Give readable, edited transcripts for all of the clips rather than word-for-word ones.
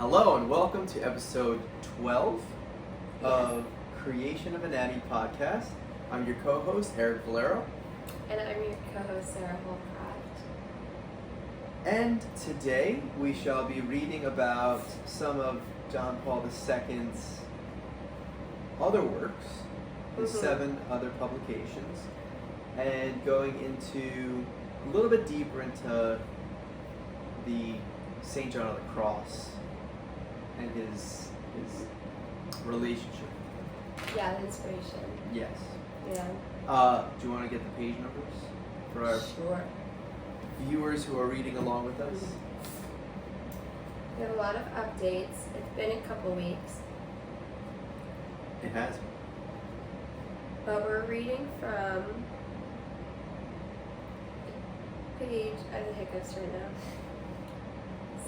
Hello and welcome to episode 12 of Creation of Anatomy podcast. I'm your co-host, Eric Valero. And I'm your co-host, Sarah Holcraft. And today we shall be reading about some of John Paul II's other works, his 7 other publications, and going into a little bit deeper into the St. John of the Cross and his relationship. Yeah, the inspiration. Yes. Yeah. Do you want to get the page numbers for our Sure. viewers who are reading along with us? We have a lot of updates. It's been a couple weeks, It has been. but we're reading from page, I have the hiccups right now,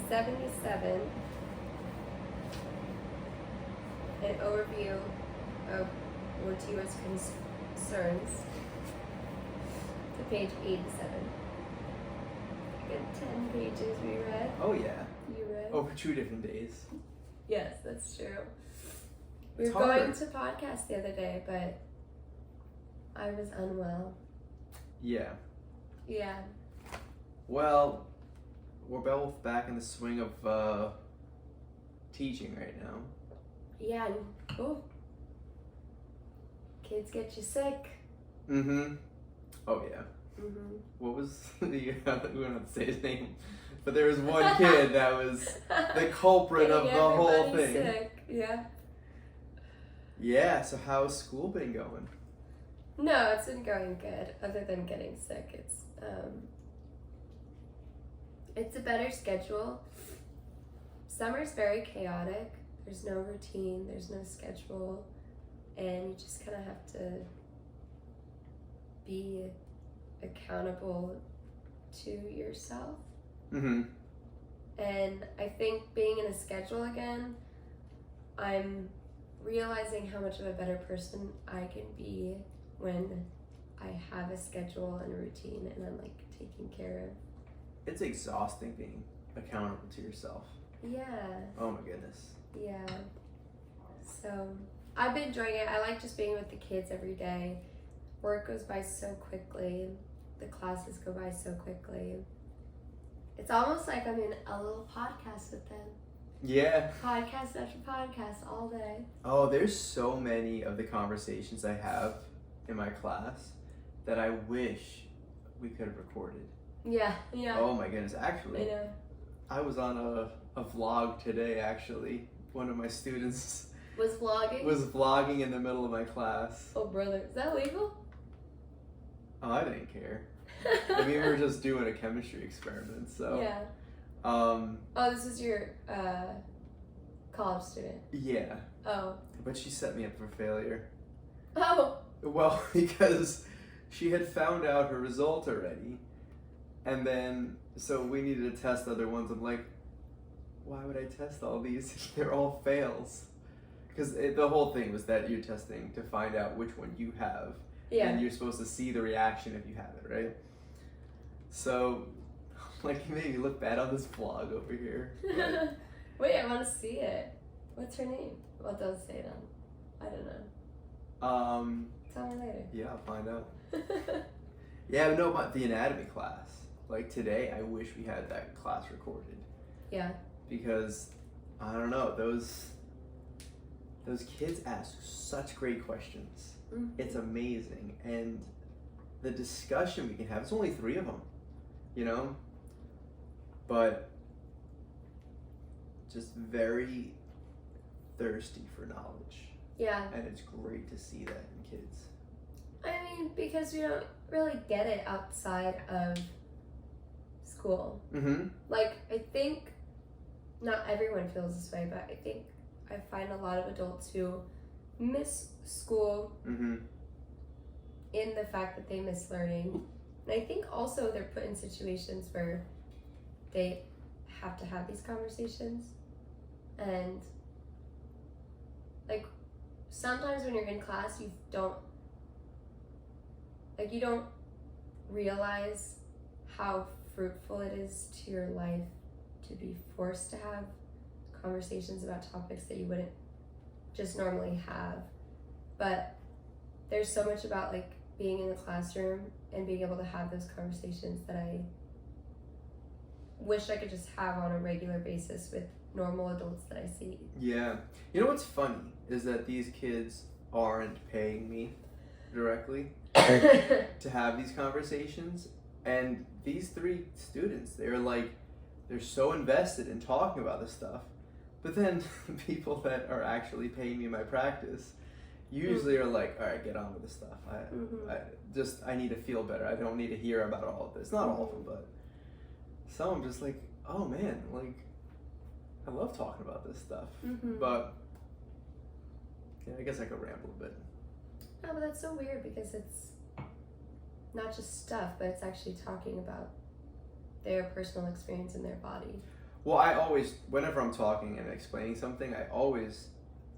77, an overview of Mortimer's concerns, to page 87. Good 10 pages we read. Oh yeah. You read? Over 2 different days. Yes, that's true. We It's were going hard. to podcast the other day, but I was unwell. Yeah. Yeah. Well, we're both back in the swing of teaching right now. Yeah. Oh. Kids get you sick. Mm-hmm. Oh yeah. Mm-hmm. What was we don't have to say his name, but there was one kid that was the culprit of the whole thing. Sick. Yeah. Yeah. So how's school been going? No, it's been going good. Other than getting sick, it's a better schedule. Summer's very chaotic. There's no routine. There's no schedule, and you just kind of have to be accountable to yourself. Mm-hmm. And I think being in a schedule again, I'm realizing how much of a better person I can be when I have a schedule and a routine and I'm like taking care of. It's exhausting being accountable to yourself. Yeah, Oh my goodness. yeah. So I've been enjoying it. I like just being with the kids every day. Work goes by so quickly. The classes go by so quickly. It's almost like I'm in a little podcast with them. Yeah. Podcast after podcast all day. Oh, there's so many of the conversations I have in my class that I wish we could have recorded. Yeah, yeah. Oh my goodness. I Actually, know. I was on a vlog today, actually. One of my students Was vlogging? was vlogging in the middle of my class. Oh, brother. Is that legal? Oh, I didn't care. I mean, we were just doing a chemistry experiment, so. Yeah. Oh, this is your college student. yeah. Oh. But she set me up for failure. Oh. Well, because she had found out her result already. And then, so we needed to test other ones. I'm like, why would I test all these if they're all fails? Because the whole thing was that you're testing to find out which one you have. Yeah. And you're supposed to see the reaction if you have it, right? So, like, you made me look bad on this vlog over here. But, Wait, I want to see it. What's her name? Well, don't say it on. I don't know. Tell me later. yeah, I'll find out. Yeah, but no, about the anatomy class. Like, today, I wish we had that class recorded. Yeah. Because, I don't know, those kids ask such great questions. Mm-hmm. It's amazing. And the discussion we can have, it's only 3 of them, you know? But just very thirsty for knowledge. Yeah. And it's great to see that in kids. I mean, because we don't really get it outside of school. Mm-hmm. Like, I think not everyone feels this way, but I think I find a lot of adults who miss school Mm-hmm. in the fact that they miss learning. And I think also they're put in situations where they have to have these conversations. And like sometimes when you're in class you don't realize how fruitful it is to your life to be forced to have conversations about topics that you wouldn't just normally have. But there's so much about like being in the classroom and being able to have those conversations that I wish I could just have on a regular basis with normal adults that I see. Yeah. You know what's funny is that these kids aren't paying me directly to have these conversations. And these 3 students, they're so invested in talking about this stuff. But then the people that are actually paying me my practice usually are like, all right, get on with this stuff. I need to feel better. I don't need to hear about all of this. Not all of them, but some I'm just like, oh man, like, I love talking about this stuff. But yeah, I guess I could ramble a bit. No, but that's so weird because it's not just stuff, but it's actually talking about their personal experience in their body. Well, I always, whenever I'm talking and explaining something, I always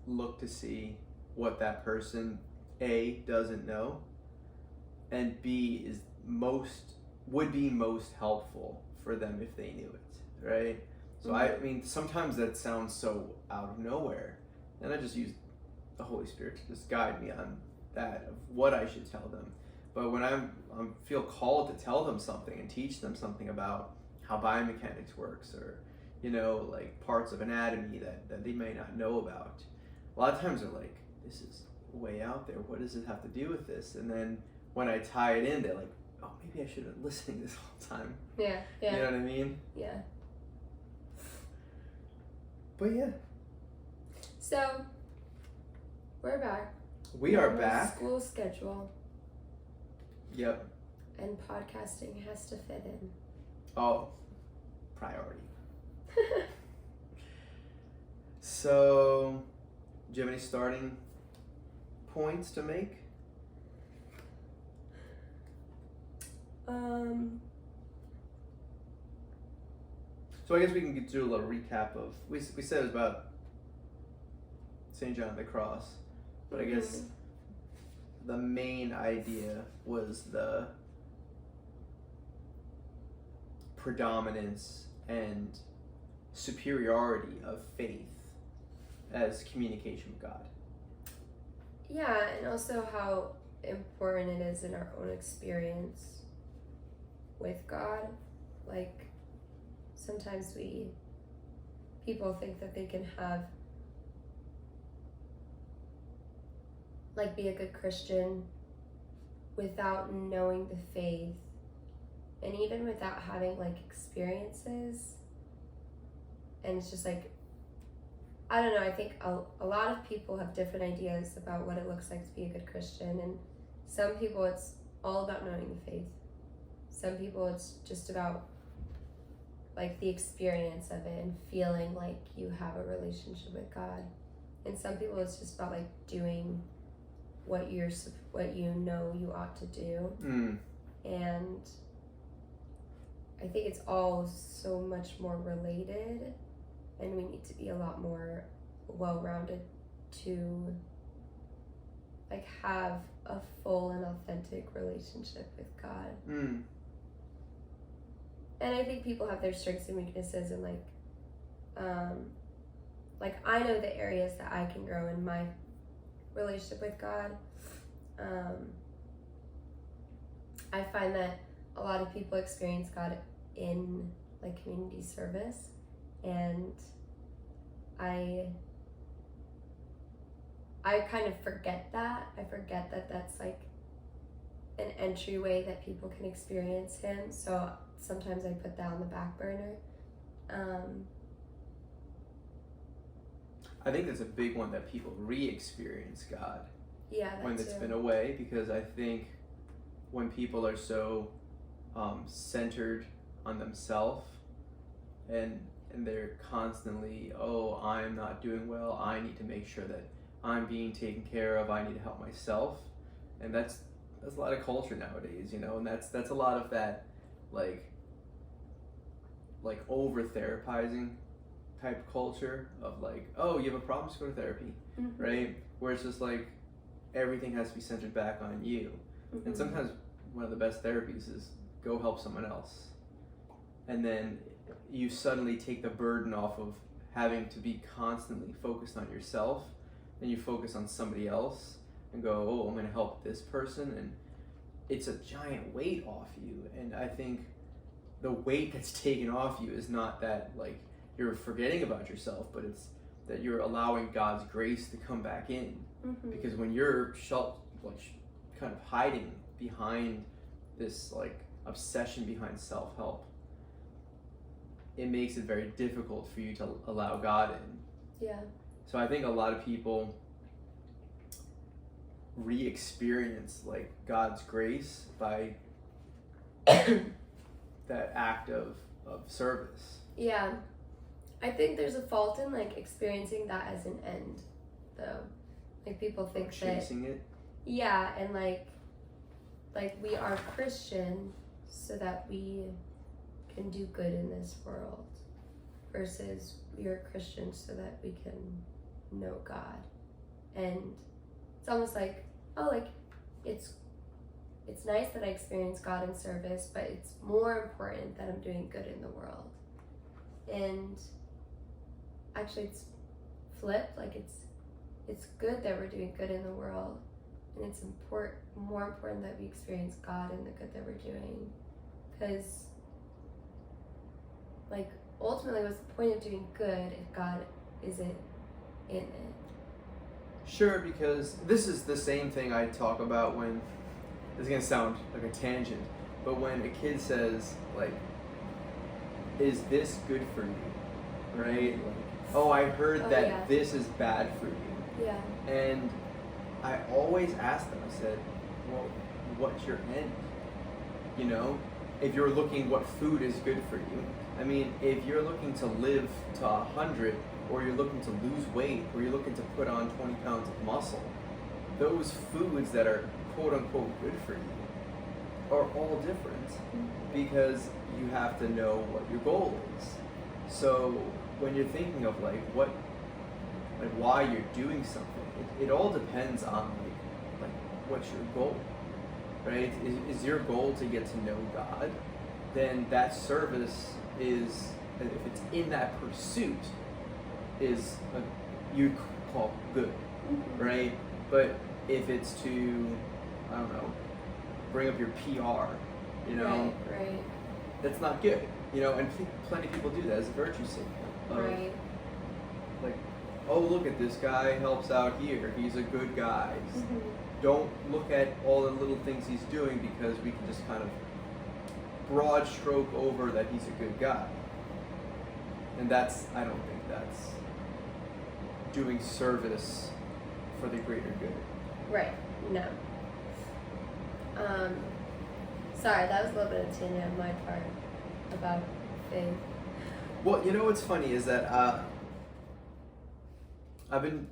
look to see what that person, A, doesn't know, and B, would be most helpful for them if they knew it, right? So I mean, sometimes that sounds so out of nowhere, and I just use the Holy Spirit to just guide me on that, of what I should tell them. But when I feel called to tell them something and teach them something about how biomechanics works, or, you know, like parts of anatomy that they may not know about, a lot of times they're like, this is way out there. What does it have to do with this? And then when I tie it in, they're like, oh, maybe I should have been listening this whole time. Yeah. You know what I mean? Yeah. But yeah. So, we're back. We are back. School schedule. Yep. And podcasting has to fit in. Oh, priority. So, do you have any starting points to make? So I guess we can do a little recap of, we said it was about St. John of the Cross, but I guess the main idea was the predominance and superiority of faith as communication with God. Yeah, and also how important it is in our own experience with God. Like, sometimes people think that they can have, like, be a good Christian without knowing the faith, and even without having, like, experiences. And it's just like, I don't know, I think a lot of people have different ideas about what it looks like to be a good Christian, and some people it's all about knowing the faith. Some people it's just about, like, the experience of it and feeling like you have a relationship with God. And some people it's just about, like, doing what you know you ought to do. And I think it's all so much more related, and we need to be a lot more well-rounded to, like, have a full and authentic relationship with God. And I think people have their strengths and weaknesses, and like I know the areas that I can grow in my relationship with God. I find that a lot of people experience God in, like, community service, and I kind of forget that. I forget that that's, like, an entryway that people can experience Him. So sometimes I put that on the back burner. I think that's a big one, that people re-experience God when it's too. been away, because I think when people are so centered on themselves and they're constantly, oh, I'm not doing well, I need to make sure that I'm being taken care of, I need to help myself. And that's a lot of culture nowadays, you know, and that's a lot of that, like over therapizing type culture of, like, oh, you have a problem, just go to therapy, right? Where it's just like everything has to be centered back on you. And sometimes one of the best therapies is go help someone else, and then you suddenly take the burden off of having to be constantly focused on yourself, and you focus on somebody else and go, oh, I'm going to help this person, and it's a giant weight off you. And I think the weight that's taken off you is not that like you're forgetting about yourself, but it's that you're allowing God's grace to come back in. Mm-hmm. Because when you're kind of hiding behind this like obsession behind self-help, it makes it very difficult for you to allow God in. Yeah. So I think a lot of people re-experience like God's grace by that act of service. Yeah. I think there's a fault in like experiencing that as an end, though. Like people think chasing it. Yeah, and like we are Christian so that we can do good in this world, versus we are Christians so that we can know God. And it's almost like, oh, like it's nice that I experience God in service, but it's more important that I'm doing good in the world. And actually it's flipped, like it's good that we're doing good in the world, and it's more important that we experience God in the good that we're doing, because like ultimately what's the point of doing good if God isn't in it? Sure, because this is the same thing I talk about when, this is going to sound like a tangent, but when a kid says like, is this good for you, right? Like, oh, I heard that this is bad for you. Yeah. And I always ask them, I said, well, what's your end? You know, if you're looking what food is good for you. I mean, if you're looking to live to 100, or you're looking to lose weight, or you're looking to put on 20 pounds of muscle, those foods that are quote unquote good for you are all different, because you have to know what your goal is. So when you're thinking of like why you're doing something, it all depends on like what's your goal, right? Is your goal to get to know God? Then that service is, if it's in that pursuit, is you call good, right? But if it's to, I don't know, bring up your PR, you know, right. That's not good, you know. And plenty of people do that as a virtue signal. Right. Like, oh, look at this guy, helps out here, he's a good guy. Mm-hmm. Don't look at all the little things he's doing, because we can just kind of broad stroke over that he's a good guy. And I don't think that's doing service for the greater good. Right. No. Sorry, that was a little bit of tangent on my part about faith. Well, you know what's funny is that I've been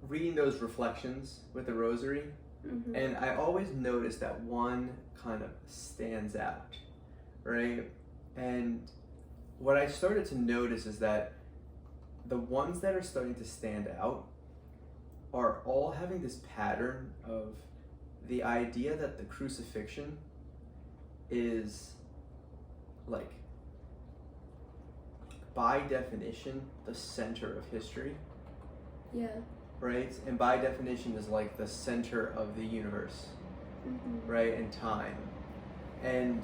reading those reflections with the rosary, mm-hmm. and I always notice that one kind of stands out, right? And what I started to notice is that the ones that are starting to stand out are all having this pattern of the idea that the crucifixion is like, by definition, the center of history. Yeah. Right? And by definition is like the center of the universe, mm-hmm. right? And time. And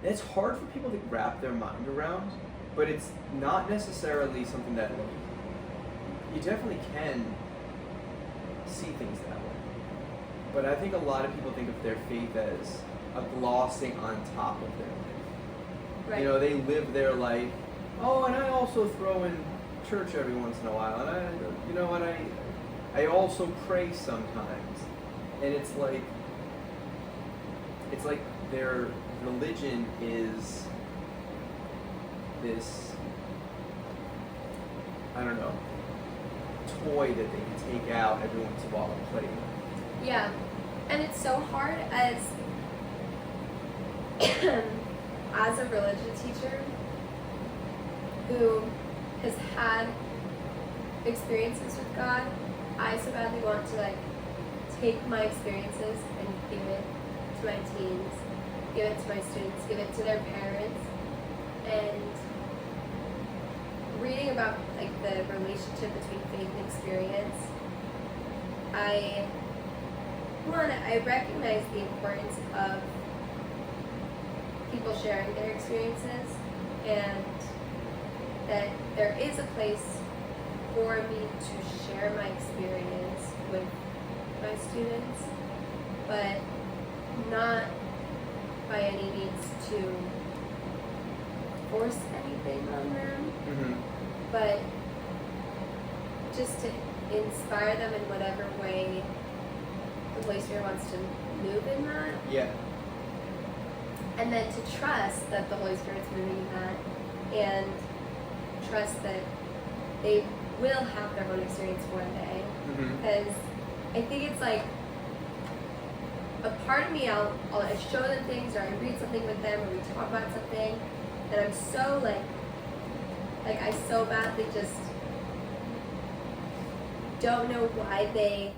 it's hard for people to wrap their mind around, but it's not necessarily something that, like, you definitely can see things that way. But I think a lot of people think of their faith as a glossing on top of their life. Right. You know, they live their life, oh, and I also throw in church every once in a while, and I also pray sometimes. And it's like their religion is this, I don't know, toy that they can take out every once in a while and play with. Yeah, and it's so hard as a religion teacher who has had experiences with God. I so badly want to like take my experiences and give it to my teens, give it to my students, give it to their parents, And reading about like the relationship between faith and experience, I recognize the importance of people sharing their experiences, and that there is a place for me to share my experience with my students, but not by any means to force anything on them, but just to inspire them in whatever way the Holy Spirit wants to move in that. Yeah. And then to trust that the Holy Spirit's moving in that, and trust that they will have their own experience one day. Because I think it's like a part of me, I'll show them things, or I read something with them, or we talk about something, and I'm so like I so badly just don't know why they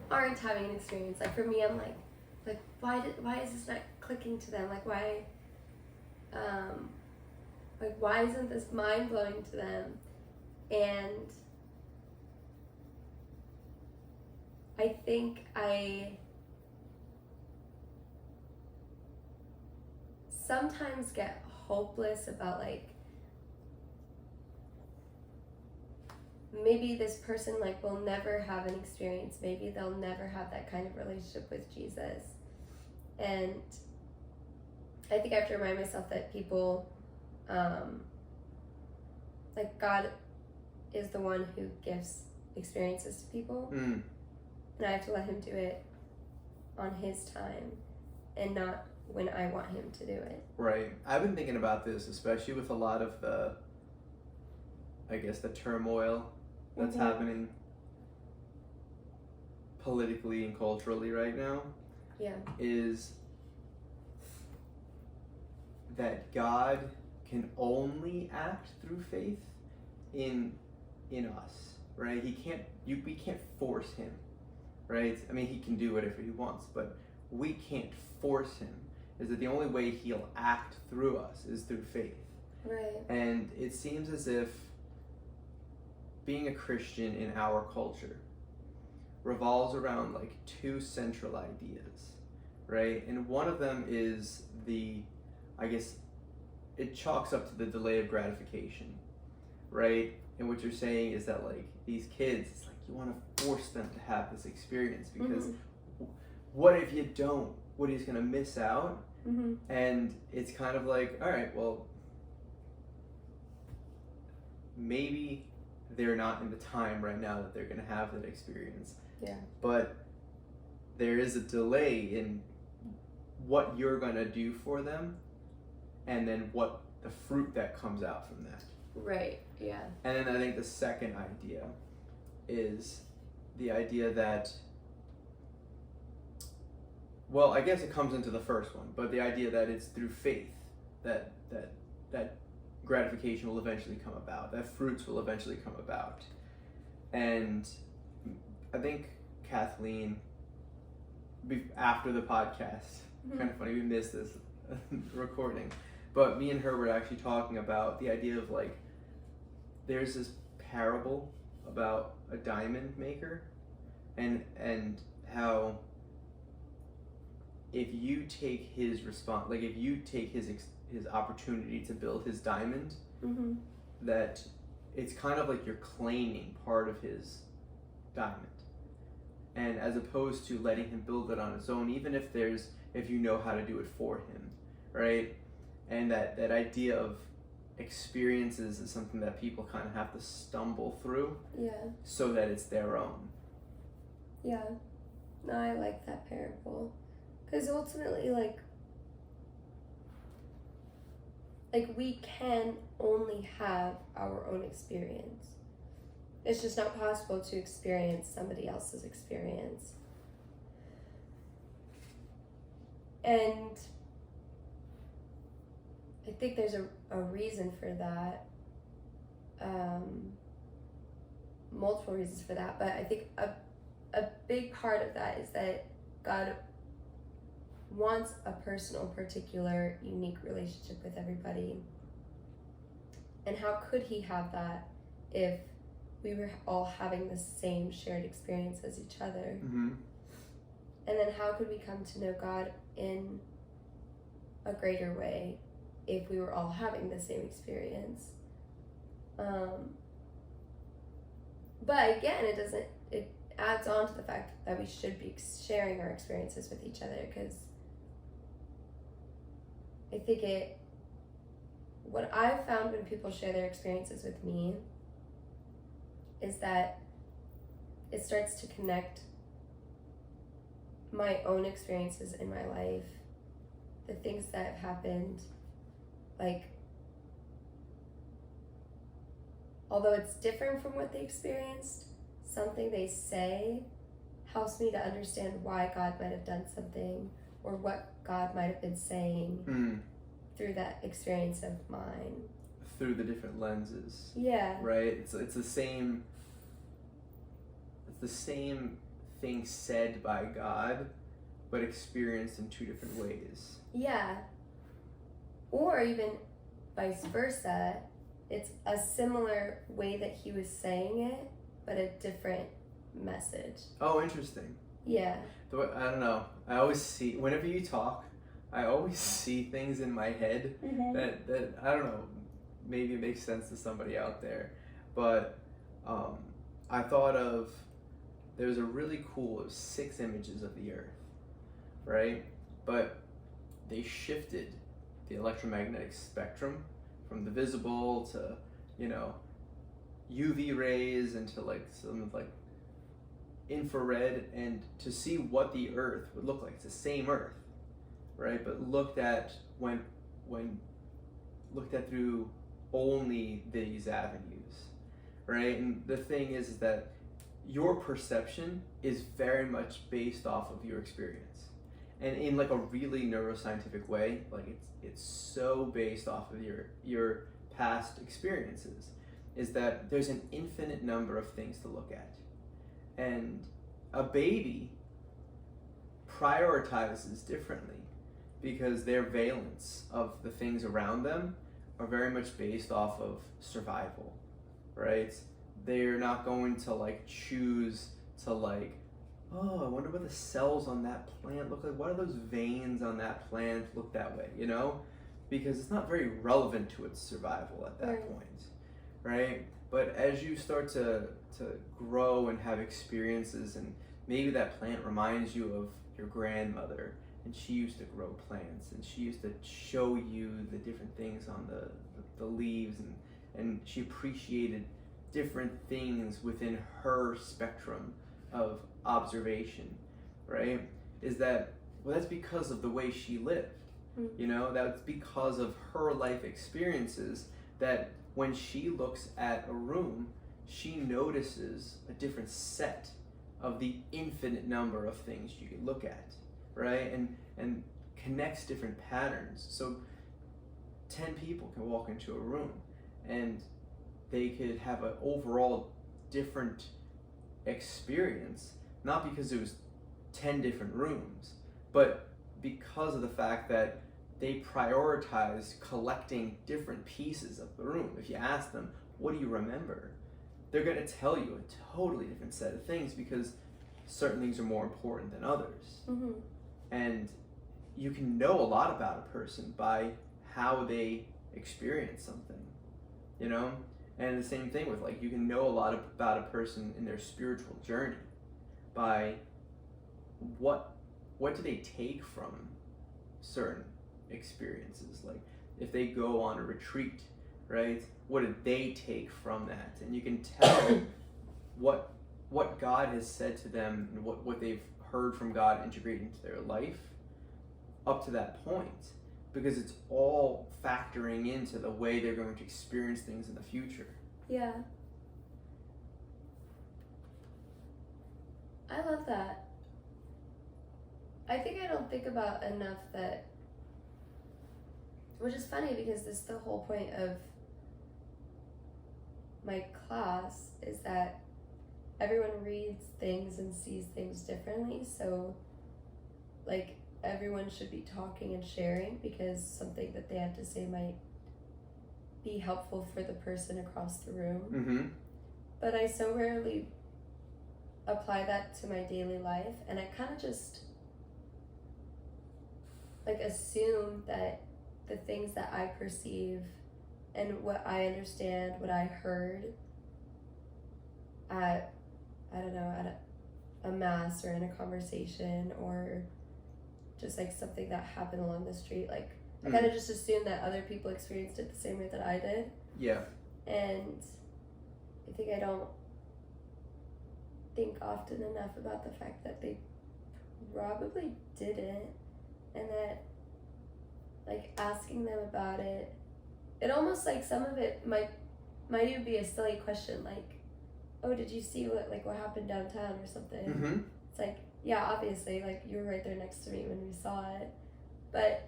aren't having an experience. Like for me, I'm like why is this not clicking to them? Like why isn't this mind blowing to them? And I think I sometimes get hopeless about like maybe this person like will never have an experience, maybe they'll never have that kind of relationship with Jesus. And I think I have to remind myself that people like God is the one who gives experiences to people, and I have to let him do it on his time and not when I want him to do it. Right. I've been thinking about this, especially with a lot of the, I guess, the turmoil that's happening politically and culturally right now. Yeah. Is that God can only act through faith in us, right? We can't force him, right? I mean, he can do whatever he wants, but we can't force him. Is that the only way he'll act through us is through faith. Right. And it seems as if being a Christian in our culture revolves around like two central ideas, right? And one of them is I guess it chalks up to the delay of gratification, right? And what you're saying is that like these kids, it's like you want to force them to have this experience because what if you don't? What he's going to miss out? And it's kind of like, all right, well, maybe they're not in the time right now that they're going to have that experience. Yeah. But there is a delay in what you're going to do for them and then what the fruit that comes out from that. Right, yeah. And then I think the second idea is the idea that, well, I guess it comes into the first one, but the idea that it's through faith that gratification will eventually come about, that fruits will eventually come about. And I think Kathleen, after the podcast, kind of funny, we missed this recording, but me and her were actually talking about the idea of like, there's this parable about a diamond maker and how if you take his if you take his opportunity to build his diamond, that it's kind of like you're claiming part of his diamond, and as opposed to letting him build it on his own, even if you know how to do it for him, right? And that idea of experiences is something that people kind of have to stumble through, so that it's their own. Yeah, no, I like that parable. Because ultimately, like we can only have our own experience. It's just not possible to experience somebody else's experience. And I think there's a reason for that. Multiple reasons for that, but I think a big part of that is that God wants a personal, particular, unique relationship with everybody. And how could he have that if we were all having the same shared experience as each other? Mm-hmm. And then how could we come to know God in a greater way if we were all having the same experience? But again, it adds on to the fact that we should be sharing our experiences with each other, because I think what I've found when people share their experiences with me is that it starts to connect my own experiences in my life, the things that have happened, like, although it's different from what they experienced, something they say helps me to understand why God might have done something, or what God might have been saying through that experience of mine. Through the different lenses. Yeah. Right? It's the same thing said by God, but experienced in two different ways. Yeah. Or even vice versa. It's a similar way that he was saying it, but a different message. Oh, interesting. Yeah. I don't know. I always see, whenever you talk, I always see things in my head that I don't know, maybe it makes sense to somebody out there. But I thought of, there's a really cool 6 images of the earth, right? But they shifted the electromagnetic spectrum from the visible to, UV rays and to like some like infrared, and to see what the earth would look like. It's the same earth, right? But looked at when looked at through only these avenues, right? And the thing is that your your is very much based off of your experience, and in like a really neuroscientific way, like it's so based off of your past experiences, is that there's an infinite number of things to look at, and a baby prioritizes differently because their valence of the things around them are very much based off of survival, right? They're not going to like choose to like, oh, I wonder what the cells on that plant look like. What are those veins on that plant look that way, Because it's not very relevant to its survival at that point, right? But as you start to grow and have experiences, and maybe that plant reminds you of your grandmother, and she used to grow plants, and she used to show you the different things on the leaves, and she appreciated different things within her spectrum of observation, right? Is that, well, that's because of the way she lived. That's because of her life experiences, that when she looks at a room, she notices a different set of the infinite number of things you can look at, right? And connects different patterns. So 10 people can walk into a room and they could have an overall different experience, not because it was 10 different rooms, but because of the fact that they prioritize collecting different pieces of the room. If you ask them, what do you remember? They're going to tell you a totally different set of things, because certain things are more important than others. Mm-hmm. And you can know a lot about a person by how they experience something, And the same thing with, like, you can know a lot about a person in their spiritual journey by what do they take from certain experiences. Like, if they go on a retreat, right? What did they take from that? And you can tell what God has said to them, and what they've heard from God integrate into their life up to that point, because it's all factoring into the way they're going to experience things in the future. Yeah. I love that. I think I don't think about enough that, which is funny because this is the whole point of my class, is that everyone reads things and sees things differently. So, like, everyone should be talking and sharing, because something that they have to say might be helpful for the person across the room. Mm-hmm. But I so rarely apply that to my daily life, and I kind of just like assume that the things that I perceive and what I understand, what I heard at, I don't know, at a mass or in a conversation or just like something that happened along the street, like I kind of just assumed that other people experienced it the same way that I did. Yeah. And I think I don't think often enough about the fact that they probably didn't, and that like asking them about it, it almost like some of it might even be a silly question, like, oh, did you see what happened downtown or something? Mm-hmm. It's like, yeah, obviously, like you were right there next to me when we saw it, but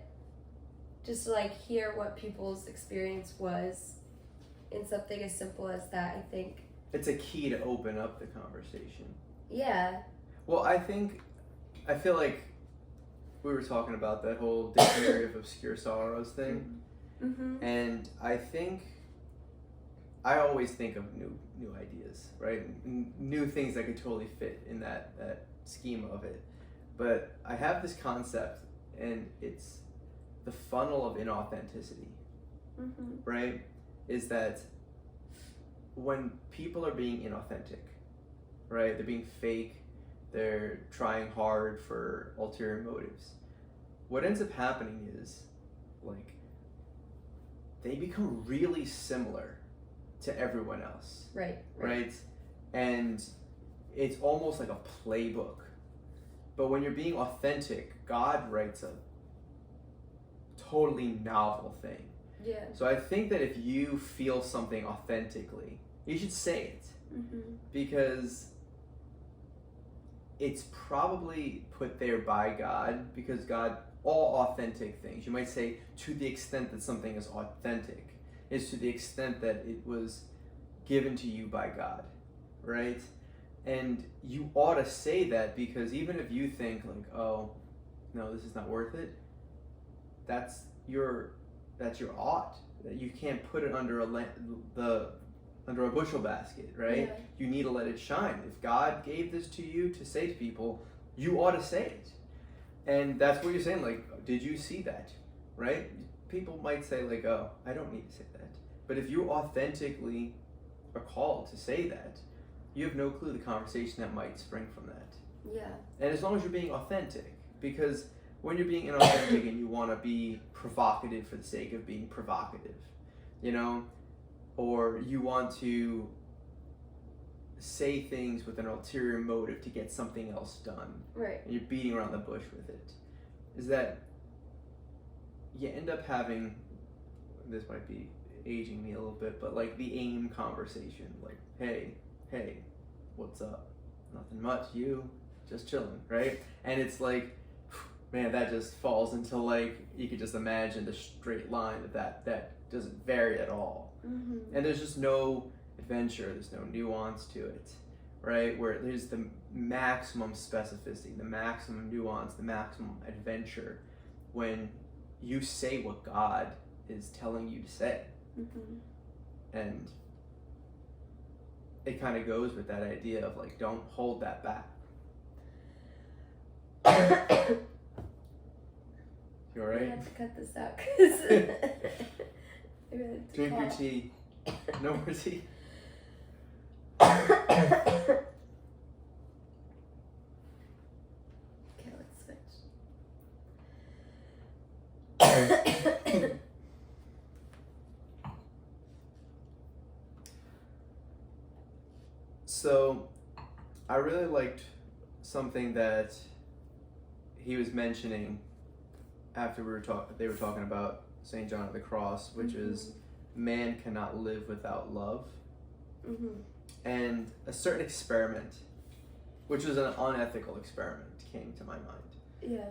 just to like hear what people's experience was in something as simple as that, I think it's a key to open up the conversation. Yeah. Well, I feel like we were talking about that whole dictionary of obscure sorrows thing, Mm-hmm. and I always think of new ideas, right? New things that could totally fit in that scheme of it. But I have this concept, and it's the funnel of inauthenticity, Mm-hmm. right? Is that when people are being inauthentic, right? They're being fake, they're trying hard for ulterior motives. What ends up happening is, like, they become really similar to everyone else, right? And it's almost like a playbook. But when you're being authentic, God writes a totally novel thing. Yeah. So I think that if you feel something authentically, you should say it. Mm-hmm. Because it's probably put there by God, because God, all authentic things, you might say, to the extent that something is authentic, is to the extent that it was given to you by God, right? And you ought to say that, because even if you think like, oh, no, this is not worth it, that's your ought. That you can't put it under under a bushel basket, right? Yeah. You need to let it shine. If God gave this to you to say to people, you ought to say it. And that's what you're saying, like, did you see that, right? People might say like, oh, I don't need to say that. But if you authentically are called to say that, you have no clue the conversation that might spring from that. Yeah. And as long as you're being authentic, because when you're being inauthentic and you want to be provocative for the sake of being provocative, or you want to say things with an ulterior motive to get something else done, Right. and you're beating around the bush with it, is that you end up having, this might be aging me a little bit, but like the AIM conversation, like, hey, what's up? Nothing much, you just chilling, right? And it's like, man, that just falls into, like, you could just imagine the straight line that doesn't vary at all. Mm-hmm. And there's just no adventure, there's no nuance to it, right? Where there's the maximum specificity, the maximum nuance, the maximum adventure when you say what God is telling you to say. Mm-hmm. And it kind of goes with that idea of like, don't hold that back. You all I right? have to cut this out because Drink your tea. No more tea. Okay, let's switch. So, I really liked something that he was mentioning after they were talking about St. John of the Cross, which is man cannot live without love. Mm-hmm. And a certain experiment, which was an unethical experiment, came to my mind. Yeah.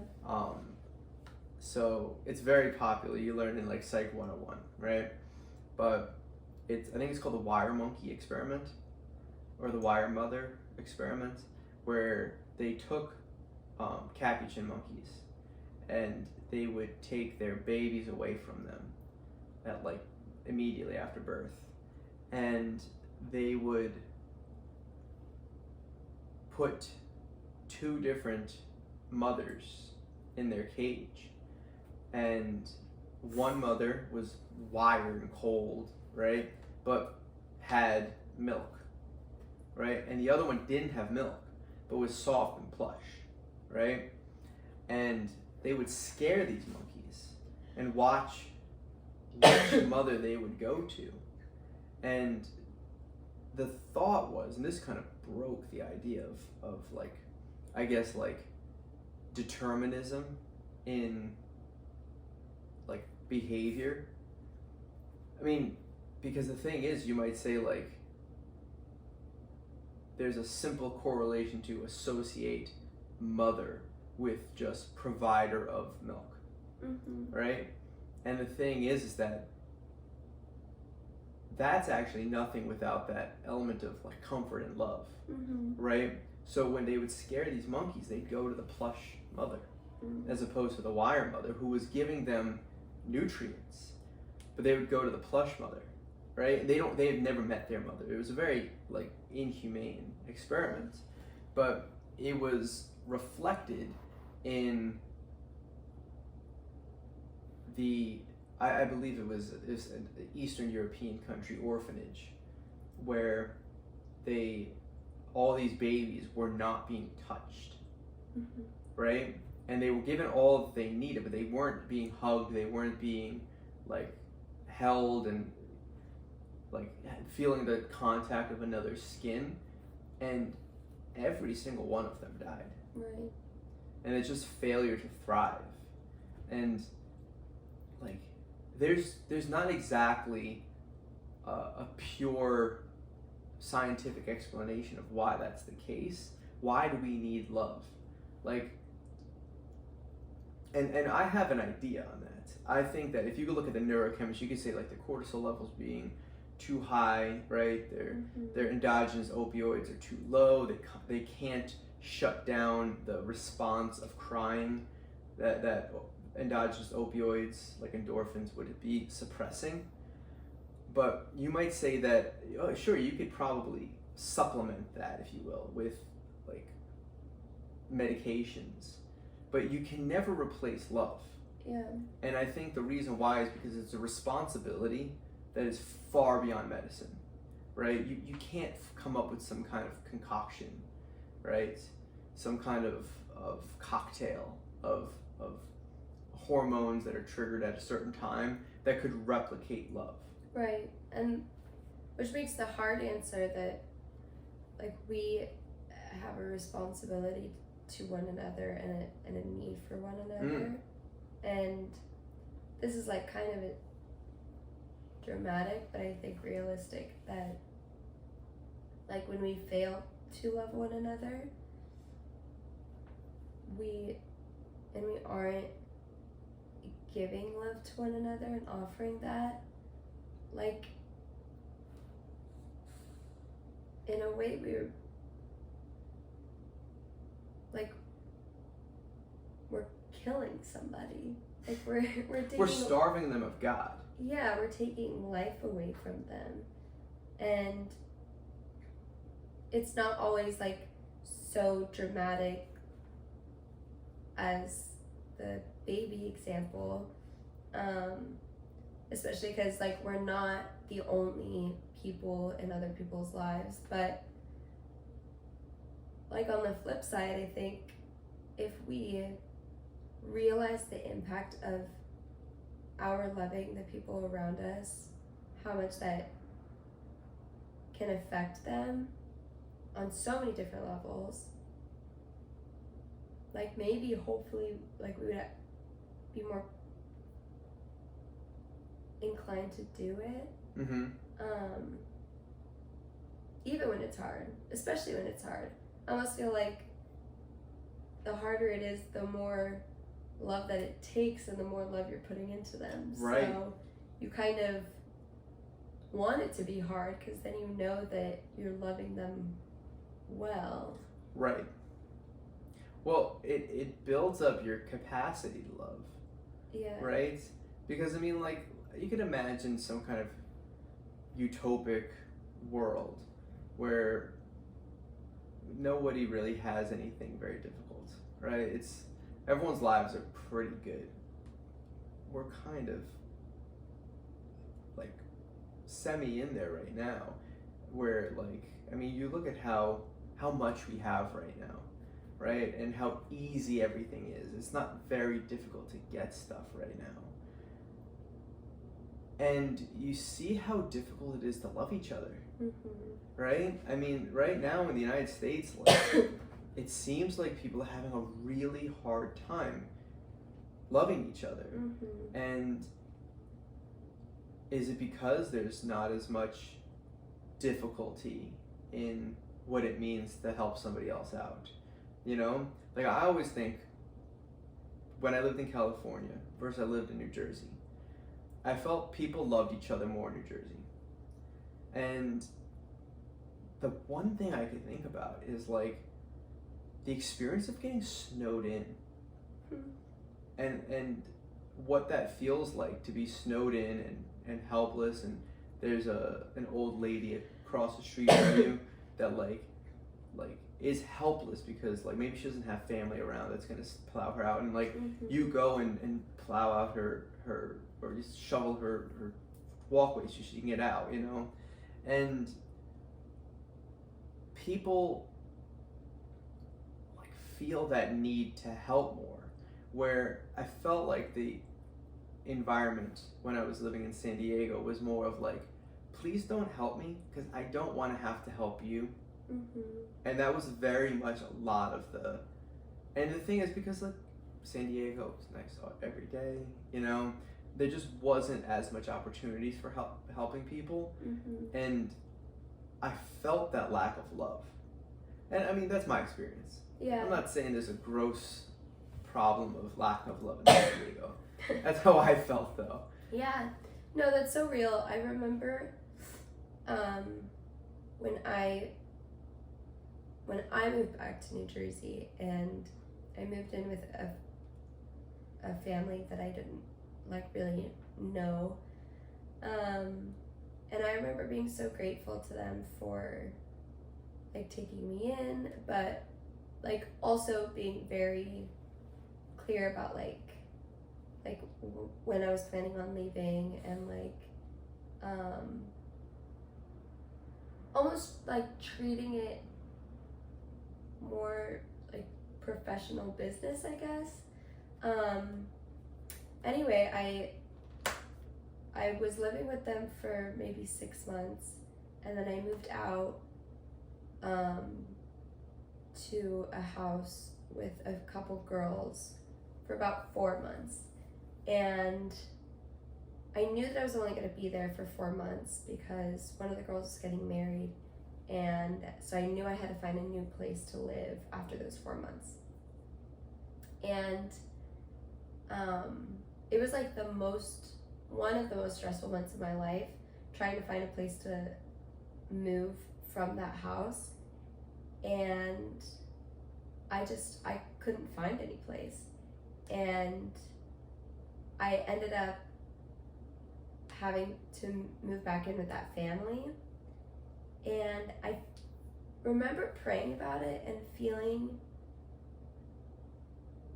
So it's very popular. You learn in like Psych 101, right? But I think it's called the wire monkey experiment, or the wire mother experiment, where they took capuchin monkeys and they would take their babies away from them at like immediately after birth, and they would put two different mothers in their cage, and one mother was wired and cold, right, but had milk, right, and the other one didn't have milk but was soft and plush, right, and they would scare these monkeys and watch which mother they would go to. And the thought was, and this kind of broke the idea of like, I guess, like determinism in like behavior. I mean, because the thing is, you might say like there's a simple correlation to associate mother with just provider of milk, right? And the thing is that that's actually nothing without that element of like comfort and love, right? So when they would scare these monkeys, they'd go to the plush mother as opposed to the wire mother who was giving them nutrients, but they would go to the plush mother, right? They had never met their mother. It was a very like inhumane experiment, but it was reflected in the, I believe it was an Eastern European country orphanage where all these babies were not being touched, right? And they were given all that they needed, but they weren't being hugged, they weren't being like held and like feeling the contact of another's skin, and every single one of them died. Right. And it's just failure to thrive. And like there's not exactly a pure scientific explanation of why that's the case. Why do we need love? Like, and I have an idea on that. I think that if you could look at the neurochemistry, you could say like the cortisol levels being too high, right? Their endogenous opioids are too low. They can't shut down the response of crying that endogenous opioids like endorphins would be suppressing. But you might say that, oh, sure, you could probably supplement that, if you will, with like medications, but you can never replace love. Yeah. And I think the reason why is because it's a responsibility that is far beyond medicine, right? You can't come up with some kind of concoction, right? Some kind of cocktail of hormones that are triggered at a certain time that could replicate love. Right. And which makes the hard answer that like we have a responsibility to one another and a need for one another. And this is like kind of dramatic, but I think realistic, that like when we fail to love one another, we aren't giving love to one another and offering that, like in a way we're killing somebody. Like we're starving them of God. Yeah, we're taking life away from them. And it's not always like so dramatic as the baby example, especially because like we're not the only people in other people's lives. But like on the flip side, I think if we realize the impact of our loving the people around us, how much that can affect them on so many different levels, like maybe hopefully like we would be more inclined to do it. Even when it's hard, especially when it's hard. I almost feel like the harder it is, the more love that it takes and the more love you're putting into them. Right. So you kind of want it to be hard because then you know that you're loving them well. Right. Well, it builds up your capacity to love. Yeah. Right? Because I mean, like, you can imagine some kind of utopic world where nobody really has anything very difficult, right? Everyone's lives are pretty good. We're kind of like semi in there right now, where you look at how much we have right now, right? And how easy everything is. It's not very difficult to get stuff right now. And you see how difficult it is to love each other, right? I mean, right now in the United States, it seems like people are having a really hard time loving each other. And is it because there's not as much difficulty in what it means to help somebody else out? You know? Like, I always think, when I lived in California versus I lived in New Jersey, I felt people loved each other more in New Jersey. And the one thing I could think about is like the experience of getting snowed in. And what that feels like to be snowed in and helpless, and there's an old lady across the street from you that like is helpless because like maybe she doesn't have family around that's gonna plow her out, and like you go and plow out her or just shovel her walkway so she can get out, you know? And people like feel that need to help more, where I felt like the environment when I was living in San Diego was more of like, please don't help me because I don't want to have to help you. And that was very much a lot of and the thing is, because like San Diego is nice out every day, you know, there just wasn't as much opportunities for helping people. And I felt that lack of love. And I mean, that's my experience. Yeah. I'm not saying there's a gross problem of lack of love in San Diego. That's how I felt, though. Yeah. No, that's so real. I remember when I moved back to New Jersey, and I moved in with a family that I didn't like really know. And I remember being so grateful to them for like taking me in, but like also being very clear about like when I was planning on leaving, and like almost like treating it more like professional business, I guess. Anyway, I was living with them for maybe 6 months, and then I moved out to a house with a couple girls for about 4 months. And I knew that I was only going to be there for 4 months because one of the girls was getting married, and so I knew I had to find a new place to live after those 4 months. And it was like one of the most stressful months of my life, trying to find a place to move from that house. And I couldn't find any place. And I ended up having to move back in with that family. And I remember praying about it and feeling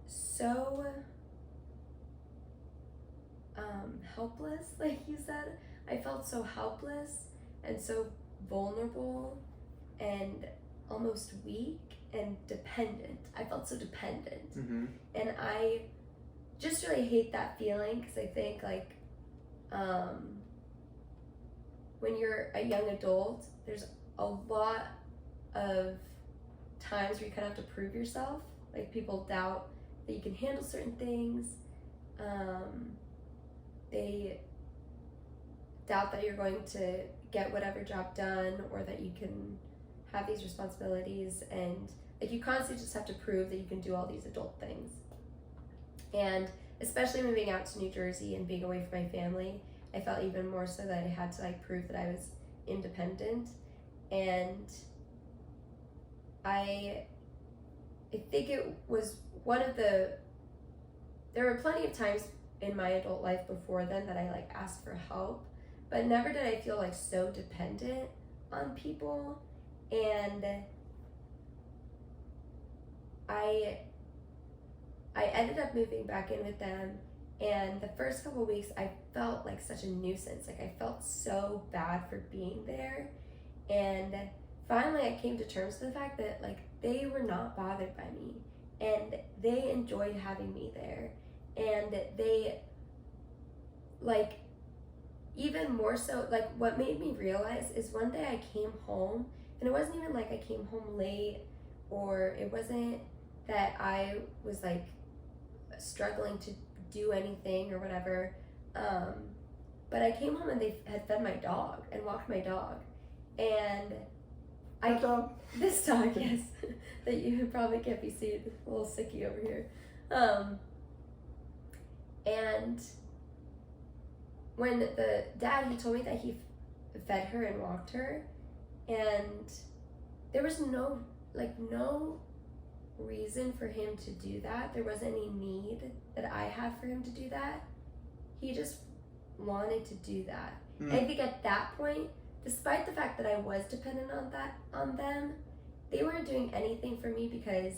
so helpless, like you said. I felt so helpless and so vulnerable and almost weak and dependent. I felt so dependent. And I just really hate that feeling, because I think like when you're a young adult, there's a lot of times where you kind of have to prove yourself. Like, people doubt that you can handle certain things. They doubt that you're going to get whatever job done, or that you can have these responsibilities, and like you constantly just have to prove that you can do all these adult things. And especially moving out to New Jersey and being away from my family, I felt even more so that I had to like prove that I was independent. And I think it was there were plenty of times in my adult life before then that I like asked for help, but never did I feel like so dependent on people. And I ended up moving back in with them, and the first couple of weeks I felt like such a nuisance. Like I felt so bad for being there, and finally I came to terms with the fact that like they were not bothered by me, and they enjoyed having me there, and they like even more so, like what made me realize is one day I came home, and it wasn't even like I came home late, or it wasn't that I was like struggling to do anything or whatever, but I came home and they had fed my dog and walked my dog, and this dog, yes, that you probably can't be seen, a little sicky over here, and when the dad, he told me that he fed her and walked her, and there was no reason for him to do that. There wasn't any need that I had for him to do that. He just wanted to do that. And I think at that point, despite the fact that I was dependent on them, they weren't doing anything for me because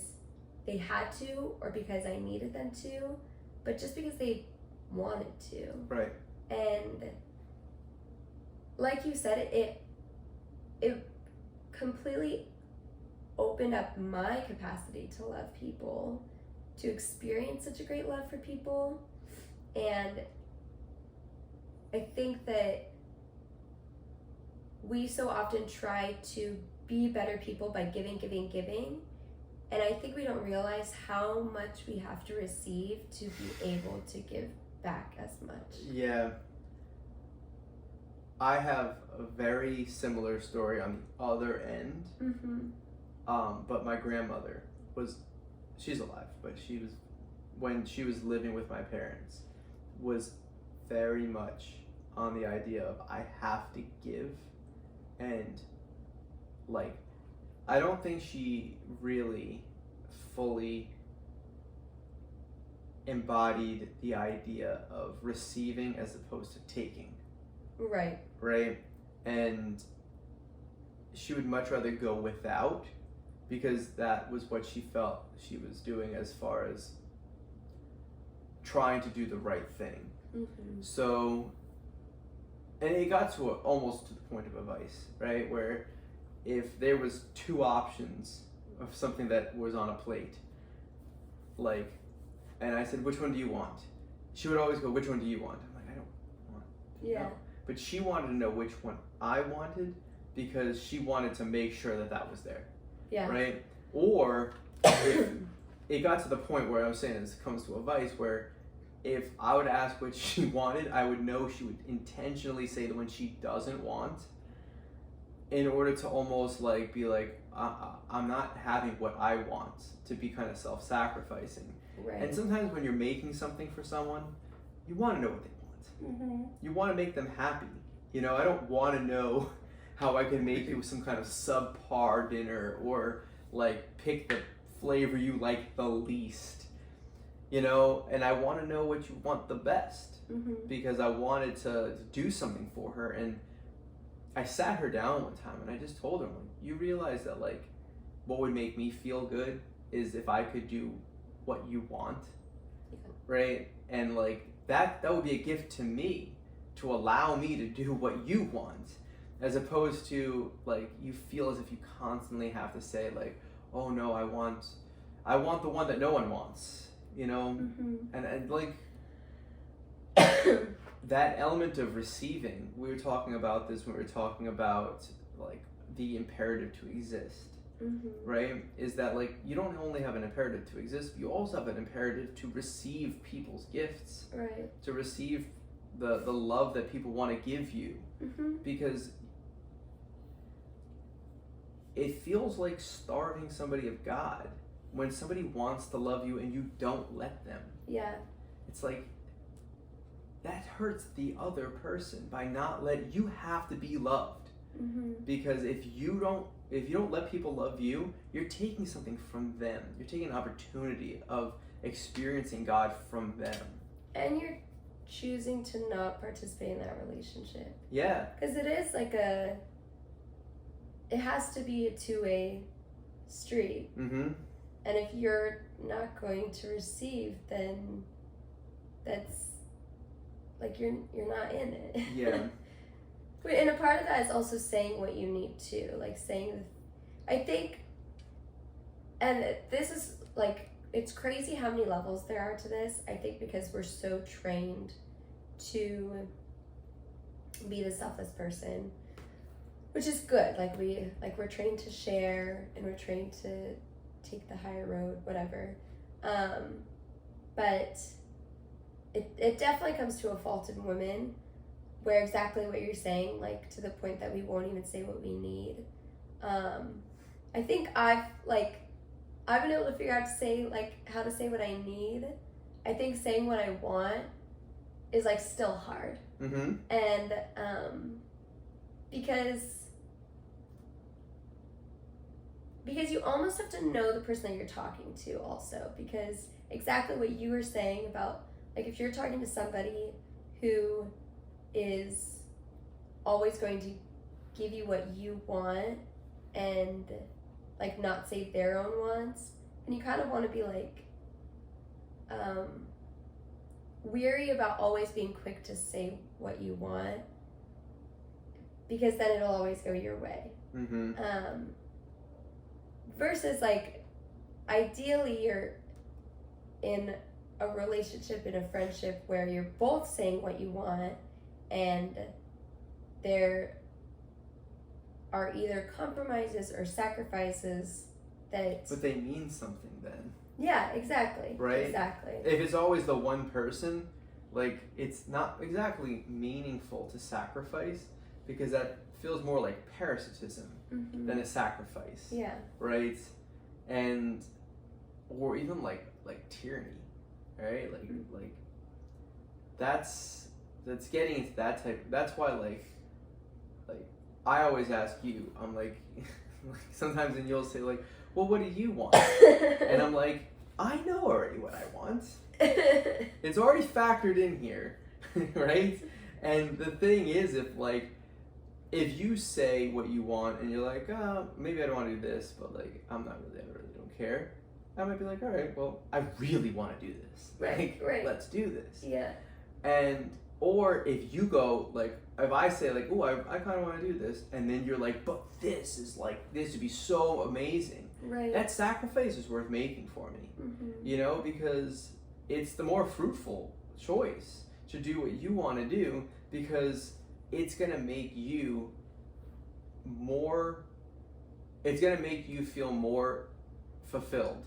they had to or because I needed them to, but just because they wanted to. Right. And like you said, it completely opened up my capacity to love people, to experience such a great love for people. And I think that we so often try to be better people by giving. And I think we don't realize how much we have to receive to be able to give back as much. Yeah. I have a very similar story on the other end. Mm-hmm. But my grandmother she's alive, but when she was living with my parents, was very much on the idea of I have to give, and like, I don't think she really fully embodied the idea of receiving as opposed to taking. Right. Right? And she would much rather go without, because that was what she felt she was doing as far as trying to do the right thing. Mm-hmm. So, and it got to almost to the point of a vice, right? Where if there was two options of something that was on a plate, like, and I said, which one do you want? She would always go, which one do you want? I'm like, I don't want to know. But she wanted to know which one I wanted, because she wanted to make sure that was there. Yeah. Right? Or if it got to the point where I was saying this comes to a vice, where if I would ask what she wanted, I would know she would intentionally say the one she doesn't want, in order to almost like be like, I'm not having what I want, to be kind of self-sacrificing. Right. And sometimes when you're making something for someone, you want to know what they want. Mm-hmm. You want to make them happy. You know, I don't want to know how I can make you some kind of subpar dinner, or like pick the flavor you like the least, you know, and I want to know what you want the best, Mm-hmm. because I wanted to do something for her. And I sat her down one time and I just told her, like, you realize that like what would make me feel good is if I could do what you want. Yeah. Right? And like that would be a gift to me, to allow me to do what you want, as opposed to like you feel as if you constantly have to say like, oh no, I want the one that no one wants, you know. Mm-hmm. And like that element of receiving, we were talking about this when we were talking about like the imperative to exist. Mm-hmm. Right? Is that like you don't only have an imperative to exist, you also have an imperative to receive people's gifts. Right. To receive the love that people want to give you. Mm-hmm. Because it feels like starving somebody of God when somebody wants to love you and you don't let them. Yeah. It's like that hurts the other person by not you have to be loved. Mm-hmm. Because if you don't let people love you, you're taking something from them. You're taking an opportunity of experiencing God from them. And you're choosing to not participate in that relationship. Yeah. Because it is like it has to be a two-way street. Mm-hmm. And if you're not going to receive, then that's like you're not in it. Yeah. And a part of that is also saying what you need to, like saying, I think, and this is like, it's crazy how many levels there are to this. I think because we're so trained to be the selfless person, which is good. We're trained to share, and we're trained to take the higher road, whatever. But it definitely comes to a fault in women, where exactly what you're saying, like to the point that we won't even say what we need. I think I've been able to figure out how to say what I need. I think saying what I want is like still hard. Mm-hmm. And because you almost have to know the person that you're talking to also, because exactly what you were saying about, like, if you're talking to somebody who is always going to give you what you want and like not say their own wants, and you kind of want to be like weary about always being quick to say what you want, because then it'll always go your way. Mm-hmm. Versus like ideally you're in a relationship, in a friendship, where you're both saying what you want, and there are either compromises or sacrifices that... But they mean something then. Yeah, exactly. Right? Exactly. If it's always the one person, like, it's not exactly meaningful to sacrifice, because that feels more like parasitism than a sacrifice. Yeah. Right? And, or even like tyranny, right? Like that's getting into that type. That's why like I always ask you, I'm like sometimes, and you'll say like, well, what do you want? And I'm like, I know already what I want. It's already factored in here, right? And the thing is, if you say what you want and you're like, maybe I don't want to do this, but like I really don't care, I might be like, all right, well, I really want to do this. Right. Let's do this. Yeah. And, or if you go, like, if I say like, oh, I kind of want to do this, and then you're like, but this would be so amazing. Right. That sacrifice is worth making for me. You know, because it's the more fruitful choice to do what you want to do, because it's going to make you feel more fulfilled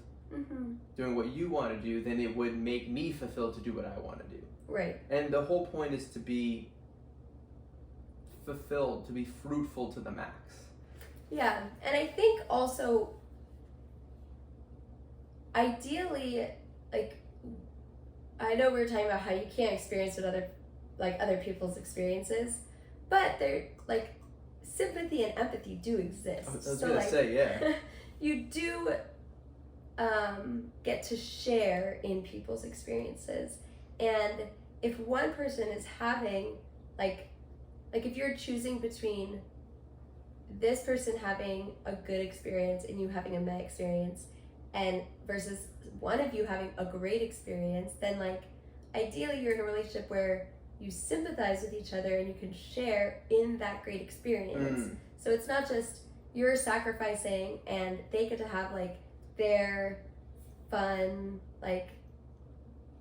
doing what you want to do than it would make me fulfilled to do what I want to do. Right. And the whole point is to be fulfilled, to be fruitful to the max. Yeah, and I think also, ideally, like, I know we were talking about how you can't experience what other people's experiences, but they're like, sympathy and empathy do exist. I was gonna say, yeah. You do get to share in people's experiences, and if one person is having like if you're choosing between this person having a good experience and you having a meh experience, and versus one of you having a great experience, then like ideally you're in a relationship where you sympathize with each other and you can share in that great experience. So it's not just you're sacrificing and they get to have like their fun like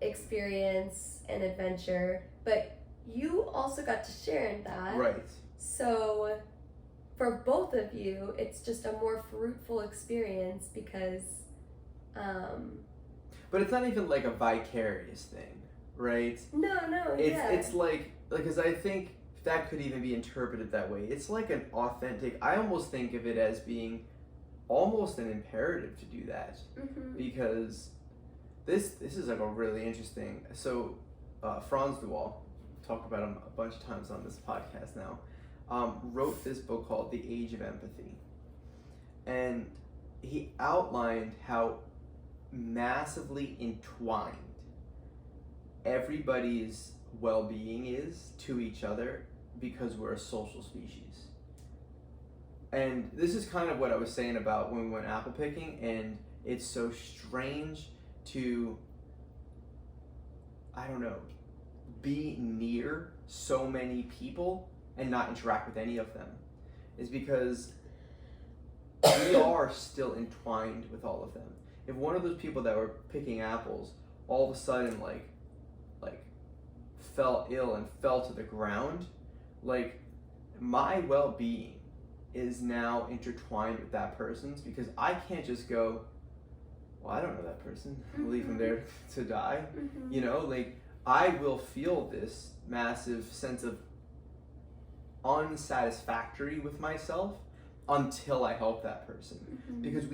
experience and adventure, but you also got to share in that. Right. So for both of you, it's just a more fruitful experience, because but it's not even like a vicarious thing, right? No, It's like because I think that could even be interpreted that way. It's like an authentic, I almost think of it as being almost an imperative to do that, because this is like a really interesting, so Franz Duval, talked about him a bunch of times on this podcast now, wrote this book called The Age of Empathy, and he outlined how massively entwined everybody's well-being is to each other because we're a social species. And this is kind of what I was saying about when we went apple picking, and it's so strange to, I don't know, be near so many people and not interact with any of them, is because we are still entwined with all of them. If one of those people that were picking apples all of a sudden like fell ill and fell to the ground, like my well-being is now intertwined with that person's, because I can't just go, well, I don't know that person, leave him there to die. You know, like I will feel this massive sense of unsatisfactory with myself until I help that person. Because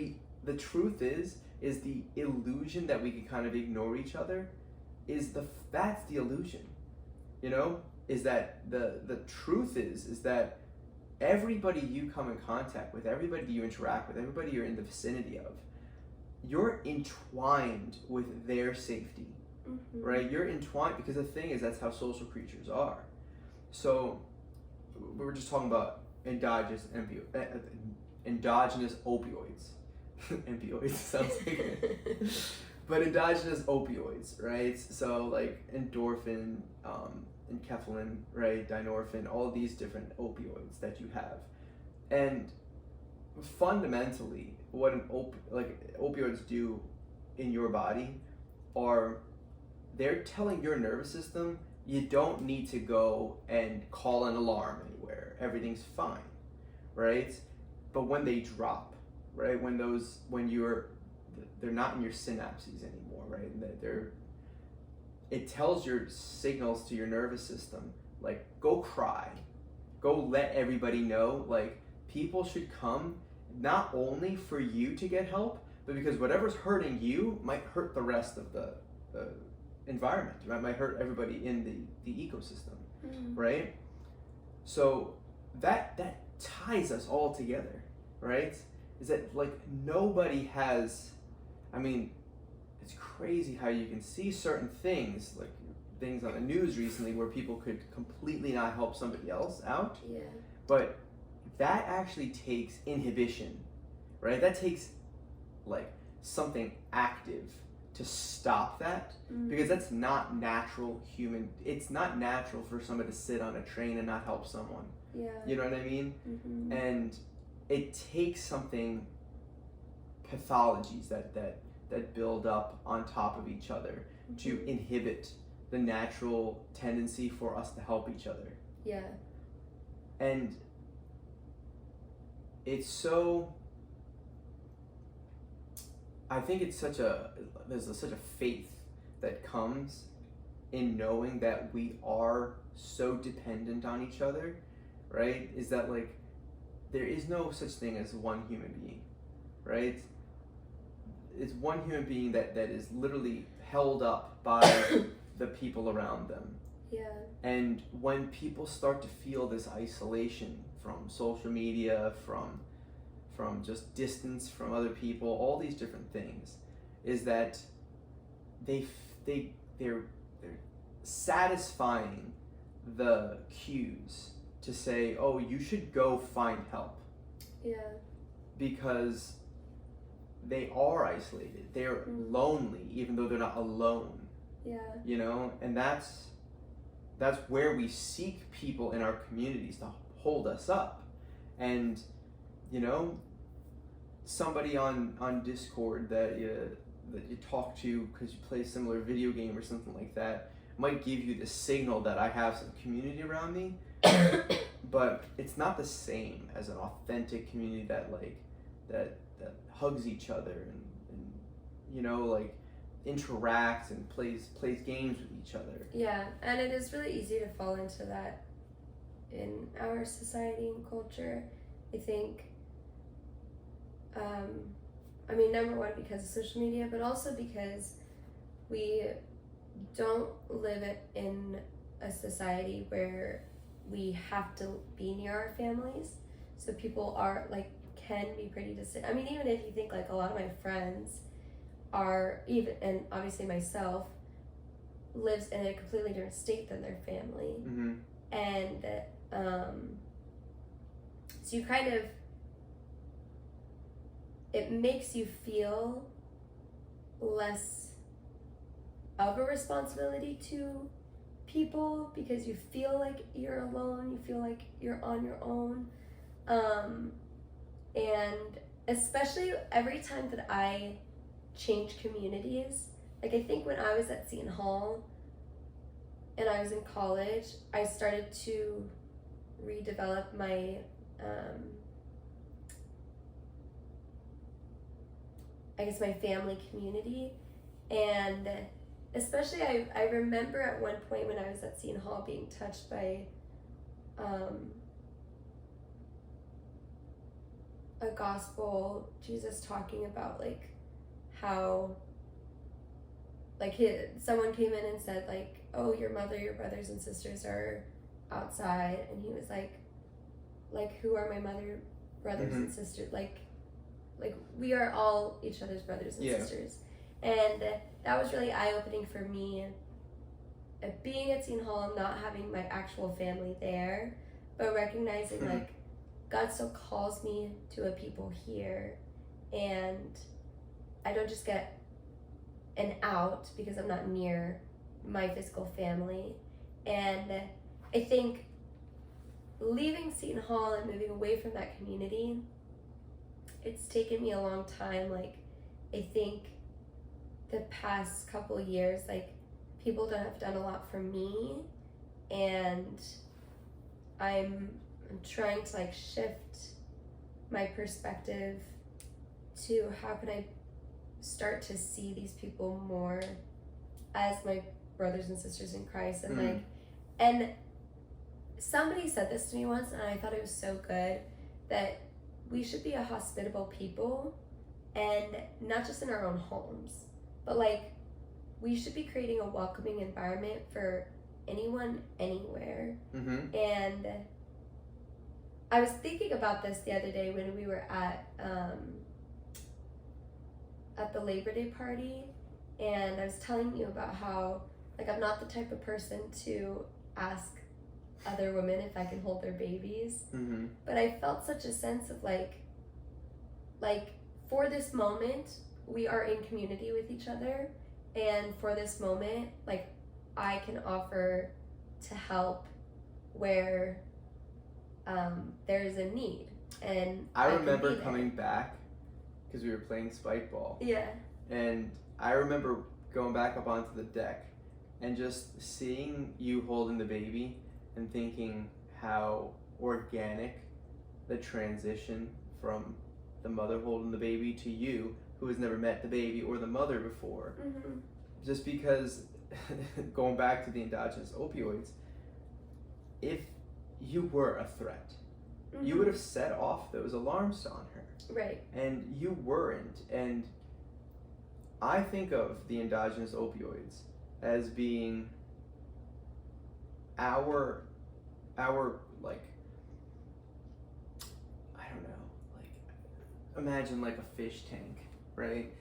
the truth is the illusion that we can kind of ignore each other that's the illusion, you know, is that the truth is that everybody you come in contact with, everybody you interact with, everybody you're in the vicinity of, you're entwined with their safety, right? You're entwined, because the thing is, that's how social creatures are. So we were just talking about endogenous opioids. Opioids sounds like it. But endogenous opioids, right? So like endorphin, enkephalin, right? Dynorphin, all these different opioids that you have. And fundamentally, what opioids do in your body are, they're telling your nervous system, you don't need to go and call an alarm anywhere. Everything's fine, right? But when they drop, right? They're not in your synapses anymore, right? It tells your signals to your nervous system, like, go cry, go let everybody know, like, people should come not only for you to get help, but because whatever's hurting you might hurt the rest of the environment. It might hurt everybody in the ecosystem, right? So that ties us all together, right? Is that like nobody has, I mean, it's crazy how you can see certain things, like things on the news recently where people could completely not help somebody else out. Yeah. But that actually takes inhibition, right? That takes like something active to stop that, because that's not natural human. It's not natural for somebody to sit on a train and not help someone. Yeah. You know what I mean? And it takes something, pathologies that build up on top of each other to inhibit the natural tendency for us to help each other. Yeah. And it's so, I think it's such a faith that comes in knowing that we are so dependent on each other, right? Is that like, there is no such thing as one human being, right? It's one human being that is literally held up by the people around them. Yeah. And when people start to feel this isolation from social media, from just distance from other people, all these different things, is that they're satisfying the cues to say, oh, you should go find help. Yeah. Because they are isolated. They're lonely, even though they're not alone. Yeah. You know, and that's where we seek people in our communities to hold us up. And you know, somebody on Discord that you talk to because you play a similar video game or something like that might give you the signal that I have some community around me. But it's not the same as an authentic community that hugs each other and you know, like interacts and plays games with each other. Yeah, and it is really easy to fall into that in our society and culture. I think, I mean, number one, because of social media, but also because we don't live in a society where we have to be near our families. So people are like, can be pretty distant. I mean, even if you think like a lot of my friends are, even, and obviously myself, lives in a completely different state than their family. Mm-hmm. And so you kind of, it makes you feel less of a responsibility to people because you feel like you're alone, you feel like you're on your own. And especially every time that I change communities, like I think when I was at Seton Hall and I was in college, I started to redevelop my I guess my family community. And especially I remember at one point when I was at Seton Hall being touched by a gospel, Jesus talking about like how like someone came in and said like, oh, your mother, your brothers and sisters are outside, and he was like who are my mother, brothers and sisters, like we are all each other's brothers and sisters. And that was really eye-opening for me, being at Seton Hall, not having my actual family there, but recognizing like God still calls me to a people here, and I don't just get an out because I'm not near my physical family. And I think leaving Seton Hall and moving away from that community, it's taken me a long time. Like I think the past couple of years, like people have done a lot for me, and I'm trying to like shift my perspective to how can I start to see these people more as my brothers and sisters in Christ. And like, and somebody said this to me once, and I thought it was so good, that we should be a hospitable people, and not just in our own homes, but like we should be creating a welcoming environment for anyone, anywhere. And I was thinking about this the other day when we were at the Labor Day party, and I was telling you about how like I'm not the type of person to ask other women if I can hold their babies, but I felt such a sense of like for this moment we are in community with each other, and for this moment like I can offer to help where there is a need. And I remember coming back because we were playing spike ball. Yeah. And I remember going back up onto the deck and just seeing you holding the baby and thinking how organic the transition from the mother holding the baby to you, who has never met the baby or the mother before. Just because, going back to the endogenous opioids, if you were a threat, you would have set off those alarms on her. Right. And you weren't. And I think of the endogenous opioids as being our like, I don't know, like imagine like a fish tank, right?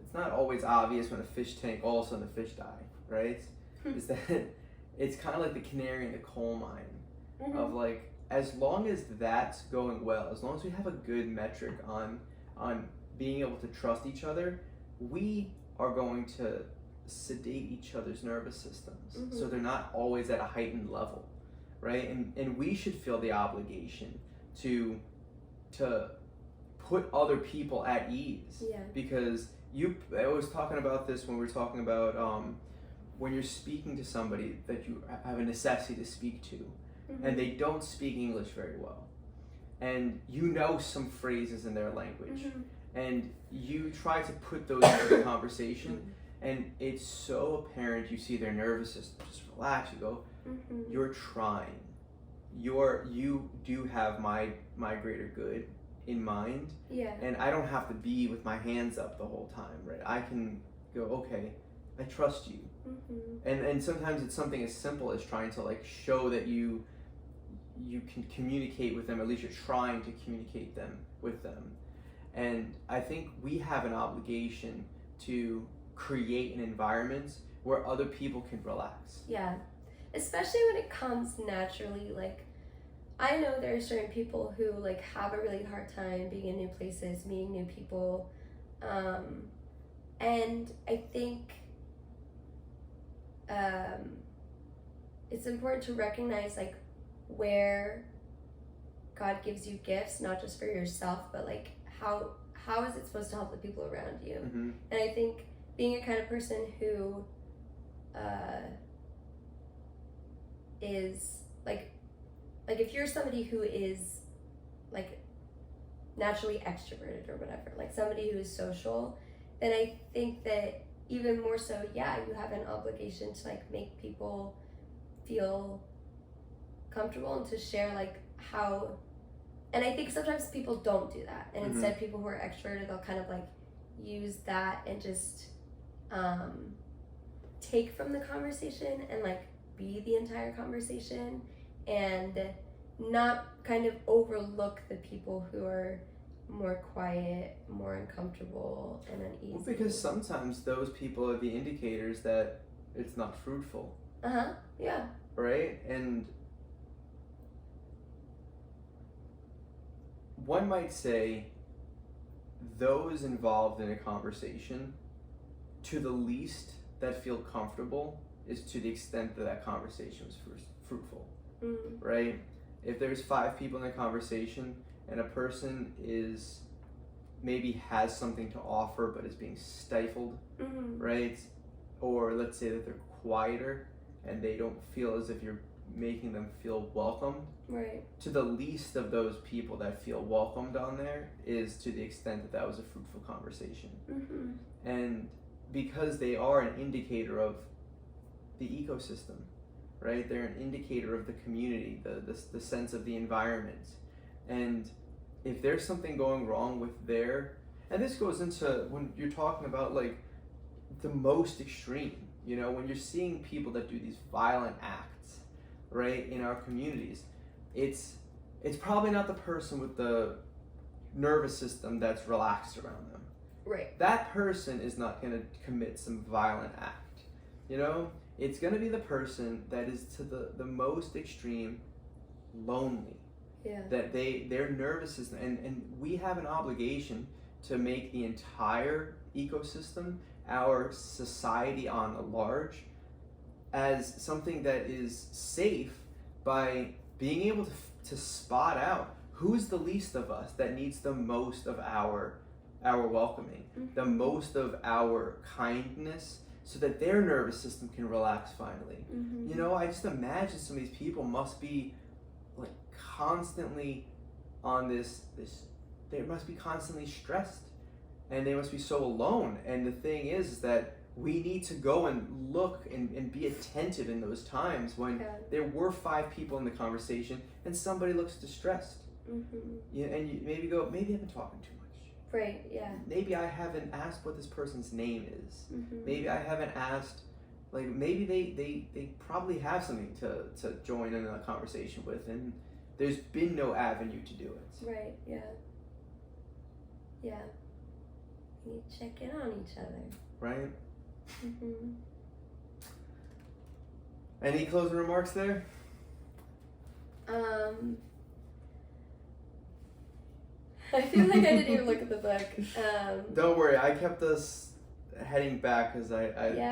It's not always obvious when a fish tank, all of a sudden the fish die, right? Is that it's kind of like the canary in the coal mine of like, as long as that's going well, as long as we have a good metric on being able to trust each other, we are going to sedate each other's nervous systems so they're not always at a heightened level, right? And we should feel the obligation to put other people at ease. Because I was talking about this when we were talking about when you're speaking to somebody that you have a necessity to speak to, and they don't speak English very well, and you know some phrases in their language, and you try to put those into the conversation, and it's so apparent, you see their nervous system just relax, you go, you're trying, you do have my greater good in mind, and I don't have to be with my hands up the whole time, right? I can go, okay, I trust you. And sometimes it's something as simple as trying to like show that you can communicate with them, at least you're trying to communicate with them. And I think we have an obligation to create an environment where other people can relax. Yeah. Especially when it comes naturally, like, I know there are certain people who, like, have a really hard time being in new places, meeting new people, and I think it's important to recognize, like, where God gives you gifts, not just for yourself, but, like, how is it supposed to help the people around you? Mm-hmm. And I think being a kind of person who is, like if you're somebody who is, like, naturally extroverted or whatever, like somebody who is social, then I think that even more so, yeah, you have an obligation to, like, make people feel comfortable and to share, like, how, and I think sometimes people don't do that, and instead people who are extroverted, they'll kind of, like, use that and just take from the conversation and, like, be the entire conversation, and not kind of overlook the people who are more quiet, more uncomfortable, and uneasy. Well, because sometimes those people are the indicators that it's not fruitful. Yeah. Right? And one might say those involved in a conversation, to the least that feel comfortable, is to the extent that that conversation was fruitful. Right? If there's 5 people in a conversation and a person is maybe has something to offer but is being stifled, right? Or let's say that they're quieter and they don't feel as if you're making them feel welcomed. Right. To the least of those people that feel welcomed on there is to the extent that that was a fruitful conversation. And because they are an indicator of the ecosystem, right? They're an indicator of the community, the sense of the environment. And if there's something going wrong with their, and this goes into when you're talking about, like, the most extreme, you know, when you're seeing people that do these violent acts, right, in our communities, it's probably not the person with the nervous system that's relaxed around them. Right. That person is not going to commit some violent act, you know? It's going to be the person that is to the most extreme lonely. Yeah. That their nervous system, and we have an obligation to make the entire ecosystem, our society on a large, as something that is safe by being able to spot out who's the least of us that needs the most of our welcoming, the most of our kindness, so that their nervous system can relax finally. You know, I just imagine some of these people must be, like, constantly on this they must be constantly stressed, and they must be so alone. And the thing is that we need to go and look and be attentive in those times when there were 5 people in the conversation and somebody looks distressed. And you maybe go, maybe I've been talking too much. Right, yeah. Maybe I haven't asked what this person's name is. Maybe I haven't asked, like, maybe they probably have something to join in a conversation with, and there's been no avenue to do it. Right, yeah. Yeah. We need to check in on each other. Right? Any closing remarks there? I feel like I didn't even look at the book. Don't worry, I kept us heading back because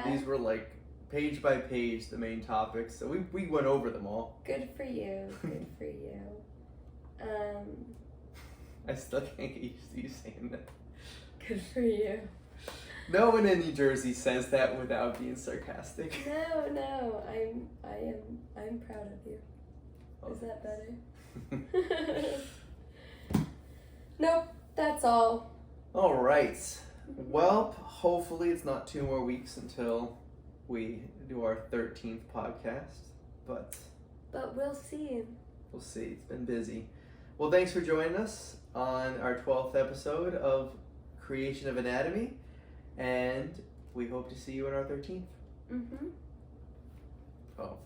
these were, like, page by page the main topics, so we went over them all. Good for you. Good for you. I still can't get used to you saying that. Good for you. No one in New Jersey says that without being sarcastic. No, I'm proud of you. Is that better? Nope, that's all. All right. Well, hopefully it's not 2 more weeks until we do our 13th podcast, but we'll see. We'll see. It's been busy. Well, thanks for joining us on our 12th episode of Creation of Anatomy, and we hope to see you in our 13th. Mm-hmm. Oh.